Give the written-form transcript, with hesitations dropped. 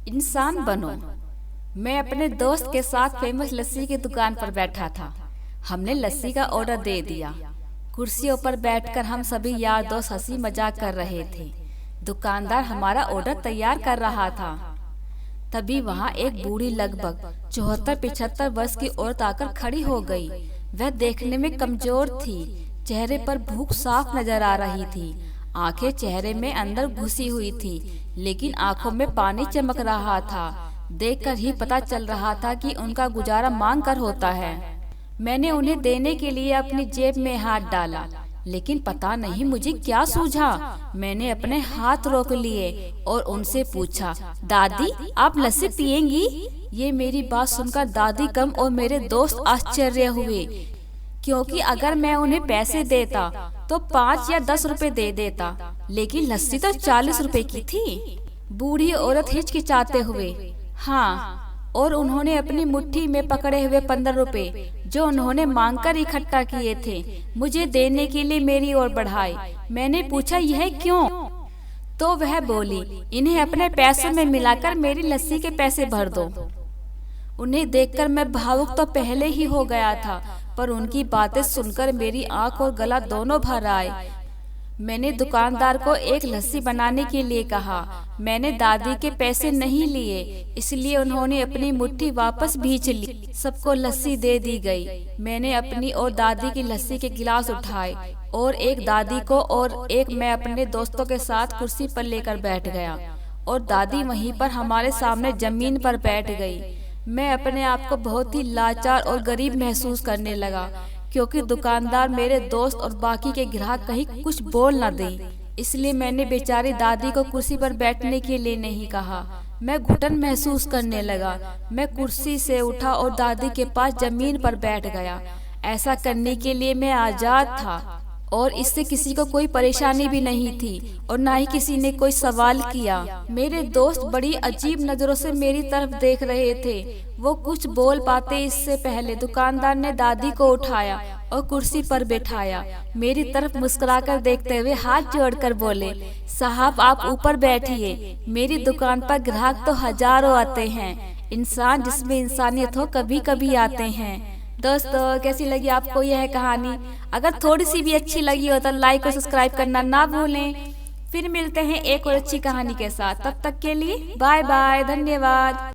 इंसान बनो। मैं अपने दोस्त के साथ फेमस लस्सी की दुकान पर बैठा था। हमने लस्सी का ऑर्डर दे दिया। कुर्सियों पर बैठकर हम सभी यार दोस्त हंसी मजाक कर रहे थे। दुकानदार हमारा ऑर्डर तैयार कर रहा था। तभी वहाँ एक बूढ़ी लगभग 74-75 वर्ष की औरत आकर खड़ी हो गई। वह देखने में कमजोर थी। चेहरे पर भूख साफ नजर आ रही थी। आंखें चेहरे में अंदर घुसी हुई थी, लेकिन आंखों में पानी चमक रहा था। देखकर ही पता चल रहा था कि उनका गुजारा मांग कर होता है। मैंने उन्हें देने के लिए अपनी जेब में हाथ डाला, लेकिन पता नहीं मुझे क्या सूझा। मैंने अपने हाथ रोक लिए और उनसे पूछा, दादी आप लस्सी पिएंगी? ये मेरी बात सुनकर दादी कम और मेरे दोस्त आश्चर्य हुए, क्योंकि अगर मैं उन्हें पैसे देता तो 5 या 10 रुपए दे देता, लेकिन लस्सी तो 40 रुपए की थी। बूढ़ी औरत हिचकिचाते हुए हाँ, और उन्होंने अपनी मुट्ठी में पकड़े हुए 15 रुपए जो उन्होंने मांगकर इकट्ठा किए थे मुझे देने के लिए मेरी ओर बढ़ाए। मैंने पूछा यह क्यों? तो वह बोली, इन्हें अपने पैसों में मिलाकर मेरी लस्सी के पैसे भर दो। उन्हें देखकर मैं भावुक तो पहले ही हो गया था, पर उनकी बातें सुनकर मेरी आंख और गला दोनों भर आए। मैंने दुकानदार को एक लस्सी बनाने के लिए कहा। मैंने दादी के पैसे नहीं लिए, इसलिए उन्होंने अपनी मुट्ठी वापस भींच ली। सबको लस्सी दे दी गई। मैंने अपनी और दादी की लस्सी के गिलास उठाए और एक दादी को और एक मैं अपने दोस्तों के साथ कुर्सी पर लेकर बैठ गया और दादी वहीं पर हमारे सामने जमीन पर बैठ गई। मैं अपने आप को बहुत ही लाचार और गरीब महसूस करने लगा, क्योंकि दुकानदार मेरे दोस्त और बाकी के ग्राहक कहीं कुछ बोल न दें। इसलिए मैंने बेचारी दादी को कुर्सी पर बैठने के लिए नहीं कहा। मैं घुटन महसूस करने लगा। मैं कुर्सी से उठा और दादी के पास जमीन पर बैठ गया। ऐसा करने के लिए मैं आजाद था और इससे किसी को कोई परेशानी भी नहीं थी और ना ही किसी ने कोई सवाल किया। मेरे दोस्त बड़ी अजीब नजरों से मेरी तरफ देख रहे थे। वो कुछ बोल पाते इससे पहले दुकानदार ने दादी को उठाया और कुर्सी पर बैठाया। मेरी तरफ मुस्कुराकर देखते हुए हाथ जोड़कर बोले, साहब आप ऊपर बैठिए। मेरी दुकान पर ग्राहक तो हजारों आते हैं। इंसान जिसमें इंसानियत हो कभी कभी आते हैं। दोस्तों कैसी लगी आपको यह कहानी? अगर थोड़ी सी भी अच्छी लगी हो तो लाइक और सब्सक्राइब करना ना भूलें। फिर मिलते हैं एक और अच्छी कहानी के साथ। तब तक के लिए बाय बाय, धन्यवाद।